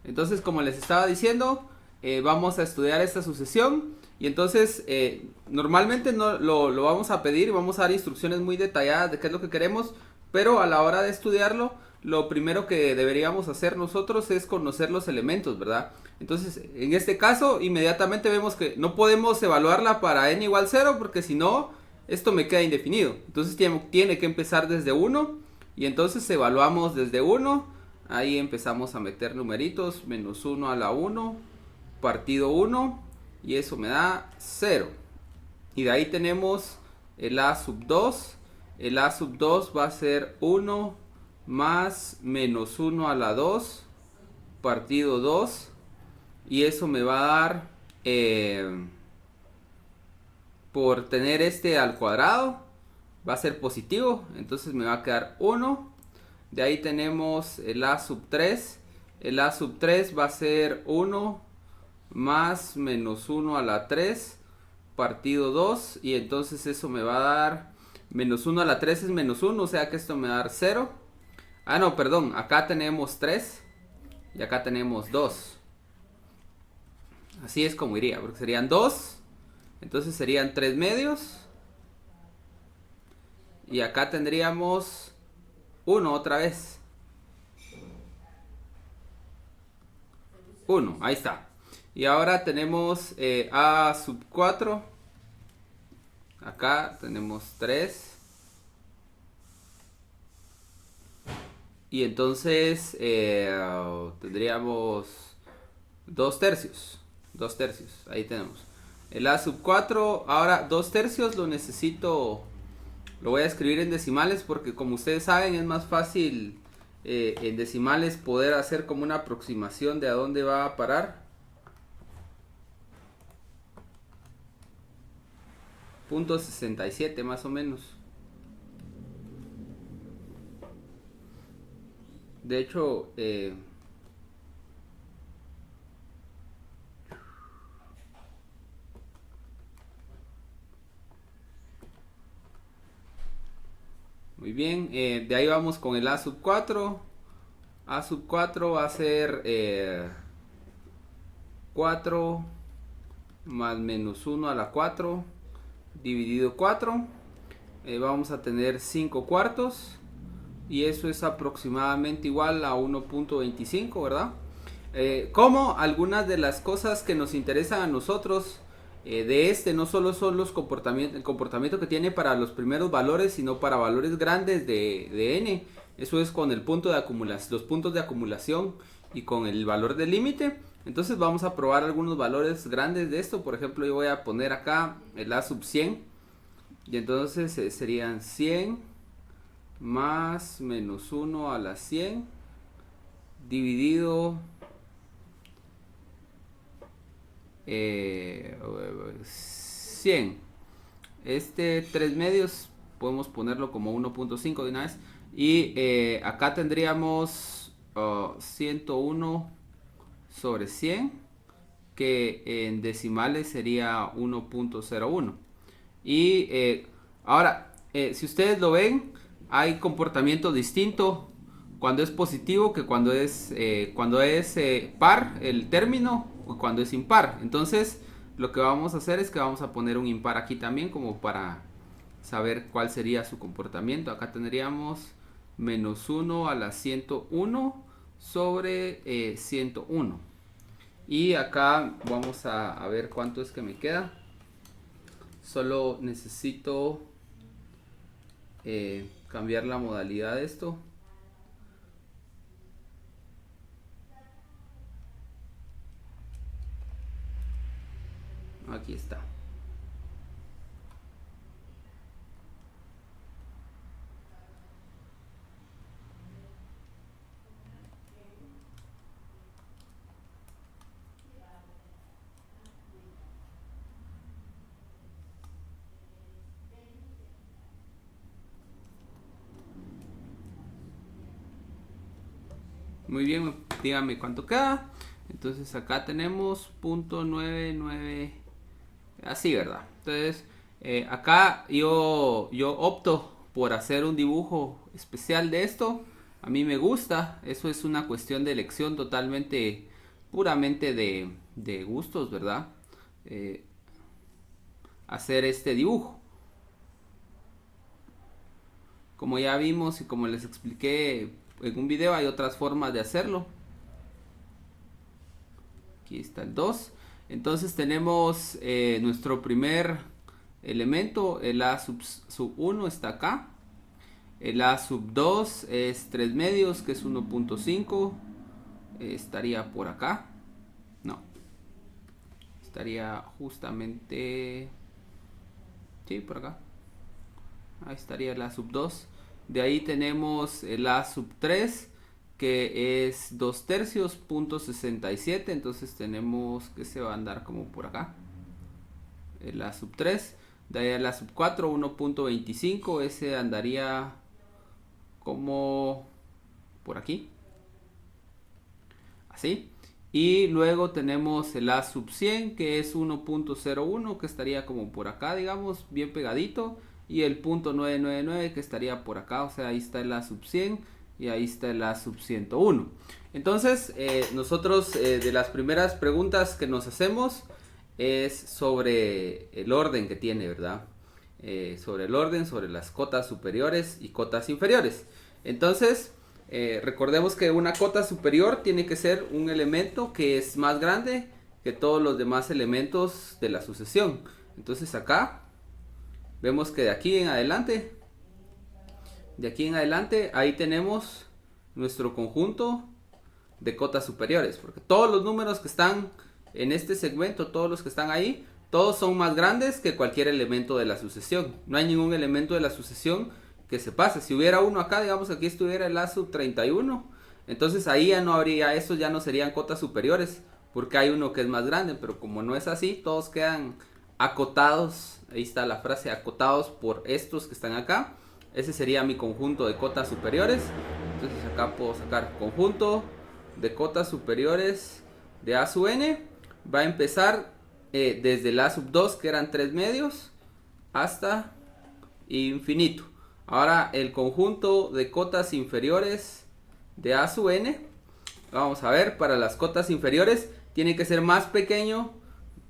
Entonces, como les estaba diciendo, vamos a estudiar esta sucesión. Y entonces, normalmente no lo vamos a pedir, vamos a dar instrucciones muy detalladas de qué es lo que queremos, pero a la hora de estudiarlo, lo primero que deberíamos hacer nosotros es conocer los elementos, ¿verdad? Entonces, en este caso, inmediatamente vemos que no podemos evaluarla para n igual 0, porque si no, esto me queda indefinido. Entonces, tiene que empezar desde 1, y entonces evaluamos desde 1. Ahí empezamos a meter numeritos, menos 1 a la 1, partido 1, y eso me da 0. Y de ahí tenemos el a sub 2. El a sub 2 va a ser 1 más menos 1 a la 2, partido 2. Y eso me va a dar, por tener este al cuadrado, va a ser positivo. Entonces me va a quedar 1. De ahí tenemos el a sub 3. El a sub 3 va a ser 1 más menos 1 a la 3, partido 2. Y entonces eso me va a dar, menos 1 a la 3 es menos 1, o sea que esto me va a dar 0. Ah, no, perdón, acá tenemos 3 y acá tenemos 2. Así es como iría, porque serían 2, entonces serían 3 medios. Y acá tendríamos 1 otra vez. 1, ahí está. Y ahora tenemos a sub 4. Acá tenemos 3. Y entonces tendríamos 2 tercios. 2 tercios, ahí tenemos. El a sub 4, ahora 2 tercios lo necesito, lo voy a escribir en decimales porque como ustedes saben es más fácil en decimales poder hacer como una aproximación de a dónde va a parar. Punto 67 más o menos. De hecho, muy bien, de ahí vamos con el a sub 4. A sub 4 va a ser 4 más menos 1 a la 4 dividido 4. Vamos a tener 5 cuartos. Y eso es aproximadamente igual a 1.25, ¿verdad? Como algunas de las cosas que nos interesan a nosotros de este no solo son el comportamiento que tiene para los primeros valores, sino para valores grandes de n. Eso es con el punto de acumulación, los puntos de acumulación y con el valor del límite. Entonces vamos a probar algunos valores grandes de esto. Por ejemplo, yo voy a poner acá el a sub 100. Y entonces serían 100 más menos 1 a la 100 dividido 100. Este 3 medios podemos ponerlo como 1.5 de una vez. Y acá tendríamos 101 sobre 100, que en decimales sería 1.01. Y ahora, si ustedes lo ven, hay comportamiento distinto cuando es positivo que cuando es par el término o cuando es impar. Entonces lo que vamos a hacer es que vamos a poner un impar aquí también como para saber cuál sería su comportamiento. Acá tendríamos menos 1 a la 101 sobre 101. Y acá vamos a ver cuánto es que me queda. Solo necesito cambiar la modalidad de esto. Aquí está. Muy bien, dígame cuánto queda. Entonces acá tenemos .99, así, ¿verdad? Entonces acá yo opto por hacer un dibujo especial de esto. A mí me gusta, eso es una cuestión de elección totalmente puramente de gustos, ¿verdad? Hacer este dibujo. Como ya vimos y como les expliqué en un video, hay otras formas de hacerlo. Aquí está el 2. Entonces tenemos nuestro primer elemento, el A sub 1 está acá. El A sub 2 es 3 medios, que es 1.5. Estaría por acá. No. Estaría justamente... Sí, por acá. Ahí estaría el A sub 2. De ahí tenemos el A sub 3, que es 2 tercios, punto 67. Entonces tenemos que se va a andar como por acá. El A sub 3. De ahí el A sub 4, 1.25. Ese andaría como por aquí. Así. Y luego tenemos el A sub 100, que es 1.01, que estaría como por acá, digamos, bien pegadito. Y el punto 999, que estaría por acá. O sea, ahí está el A sub 100 y ahí está el A sub 101. Entonces, nosotros de las primeras preguntas que nos hacemos es sobre el orden que tiene, ¿verdad? Sobre el orden, sobre las cotas superiores y cotas inferiores. Entonces, recordemos que una cota superior tiene que ser un elemento que es más grande que todos los demás elementos de la sucesión. Entonces acá vemos que de aquí en adelante, ahí tenemos nuestro conjunto de cotas superiores, porque todos los números que están en este segmento, todos los que están ahí, todos son más grandes que cualquier elemento de la sucesión. No hay ningún elemento de la sucesión que se pase. Si hubiera uno acá, digamos, aquí estuviera el A sub 31, entonces ahí ya no habría, esos ya no serían cotas superiores, porque hay uno que es más grande. Pero como no es así, todos quedan acotados. Ahí está la frase, acotados por estos que están acá. Ese sería mi conjunto de cotas superiores. Entonces acá puedo sacar conjunto de cotas superiores de A sub n. Va a empezar desde el A sub 2, que eran 3 medios, hasta infinito. Ahora el conjunto de cotas inferiores de A sub n, vamos a ver, para las cotas inferiores tiene que ser más pequeño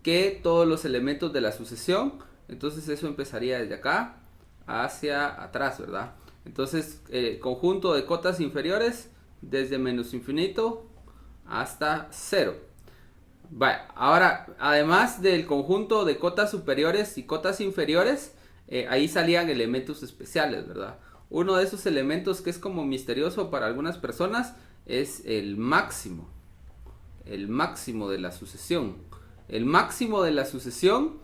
que todos los elementos de la sucesión. Entonces eso empezaría desde acá hacia atrás, ¿verdad? Entonces conjunto de cotas inferiores desde menos infinito hasta 0. Vale, ahora, además del conjunto de cotas superiores y cotas inferiores, ahí salían elementos especiales, ¿verdad? Uno de esos elementos que es como misterioso para algunas personas es el máximo de la sucesión. El máximo de la sucesión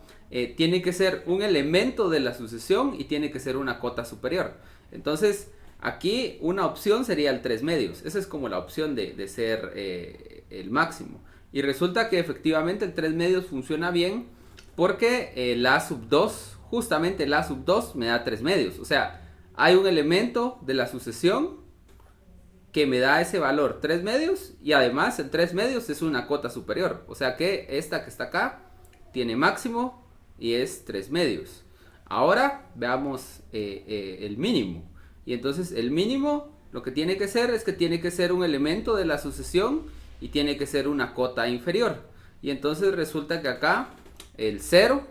tiene que ser un elemento de la sucesión y tiene que ser una cota superior. Entonces, aquí una opción sería el 3 medios. Esa es como la opción de ser el máximo. Y resulta que efectivamente el 3 medios funciona bien porque el A sub 2, justamente el A sub 2 me da 3 medios. O sea, hay un elemento de la sucesión que me da ese valor 3 medios y además el 3 medios es una cota superior. O sea que esta que está acá tiene máximo y es 3 medios. Ahora veamos el mínimo. Y entonces el mínimo lo que tiene que ser es que tiene que ser un elemento de la sucesión y tiene que ser una cota inferior. Y entonces resulta que acá el 0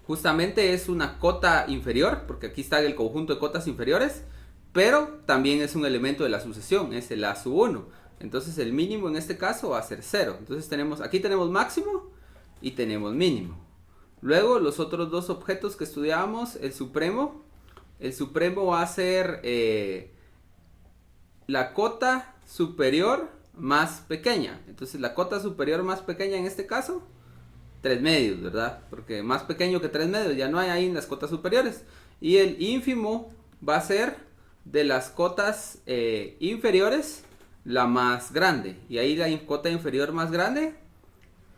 justamente es una cota inferior, porque aquí está el conjunto de cotas inferiores, pero también es un elemento de la sucesión, es el A sub 1. Entonces el mínimo en este caso va a ser 0. Entonces aquí tenemos máximo y tenemos mínimo. Luego los otros dos objetos que estudiábamos, el supremo va a ser la cota superior más pequeña. Entonces la cota superior más pequeña en este caso, 3 medios, ¿verdad? Porque más pequeño que 3 medios ya no hay ahí en las cotas superiores. Y el ínfimo va a ser de las cotas inferiores la más grande. Y ahí la cota inferior más grande,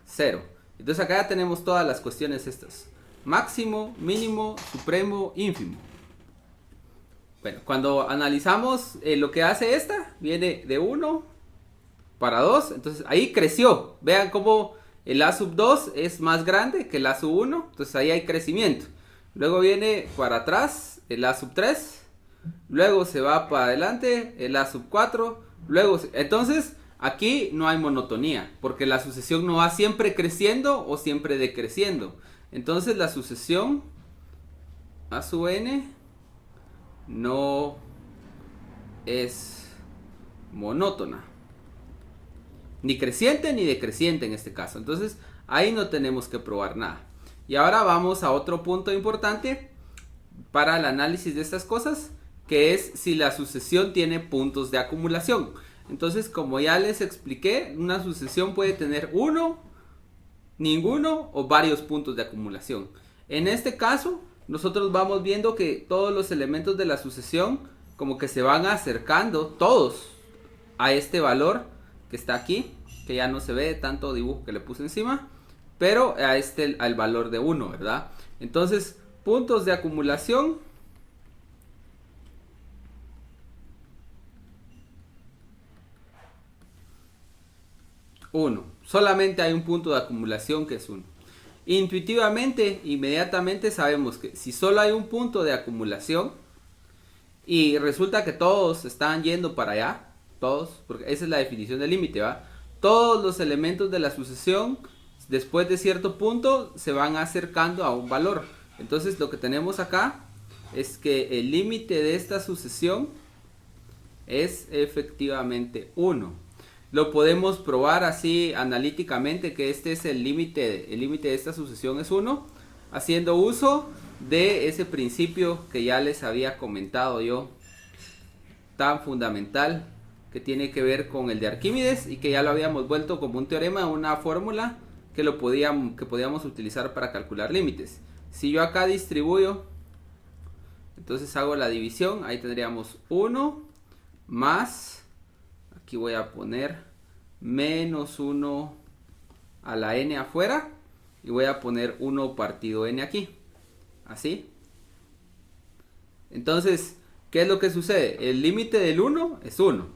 0. Entonces acá ya tenemos todas las cuestiones estas: máximo, mínimo, supremo, ínfimo. Bueno, cuando analizamos lo que hace esta, viene de 1 para 2. Entonces ahí creció. Vean cómo el A sub 2 es más grande que el A sub 1. Entonces ahí hay crecimiento. Luego viene para atrás el A sub 3. Luego se va para adelante el A sub 4. Luego, entonces Aquí no hay monotonía, porque la sucesión no va siempre creciendo o siempre decreciendo. Entonces la sucesión a sub n no es monótona. Ni creciente ni decreciente en este caso. Entonces ahí no tenemos que probar nada. Y ahora vamos a otro punto importante para el análisis de estas cosas, que es si la sucesión tiene puntos de acumulación. Entonces, como ya les expliqué, una sucesión puede tener uno, ninguno o varios puntos de acumulación. En este caso, nosotros vamos viendo que todos los elementos de la sucesión como que se van acercando todos a este valor que está aquí, que ya no se ve de tanto dibujo que le puse encima, pero a al valor de 1, ¿verdad? Entonces, puntos de acumulación uno. Solamente hay un punto de acumulación que es 1. Intuitivamente, inmediatamente sabemos que si solo hay un punto de acumulación y resulta que todos están yendo para allá, todos, porque esa es la definición del límite, ¿va? Todos los elementos de la sucesión después de cierto punto se van acercando a un valor. Entonces lo que tenemos acá es que el límite de esta sucesión es efectivamente 1. Lo podemos probar así analíticamente, que este es el límite de esta sucesión es 1, haciendo uso de ese principio que ya les había comentado yo, tan fundamental, que tiene que ver con el de Arquímedes y que ya lo habíamos vuelto como un teorema, una fórmula que podíamos utilizar para calcular límites. Si yo acá distribuyo, entonces hago la división, ahí tendríamos 1 más, aquí voy a poner menos 1 a la n afuera y voy a poner 1 partido n aquí, así. Entonces, ¿qué es lo que sucede? El límite del 1 es 1.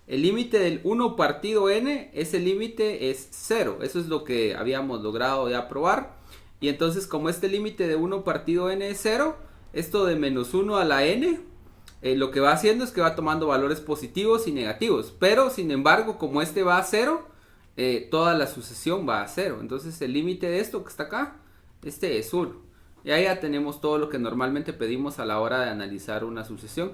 El límite del 1 partido n, ese límite es 0. Eso es lo que habíamos logrado ya probar. Y entonces, como este límite de 1 partido n es 0, esto de menos 1 a la n, lo que va haciendo es que va tomando valores positivos y negativos. Pero, sin embargo, como este va a 0, toda la sucesión va a 0. Entonces, el límite de esto que está acá, este es 1. Y ahí ya tenemos todo lo que normalmente pedimos a la hora de analizar una sucesión.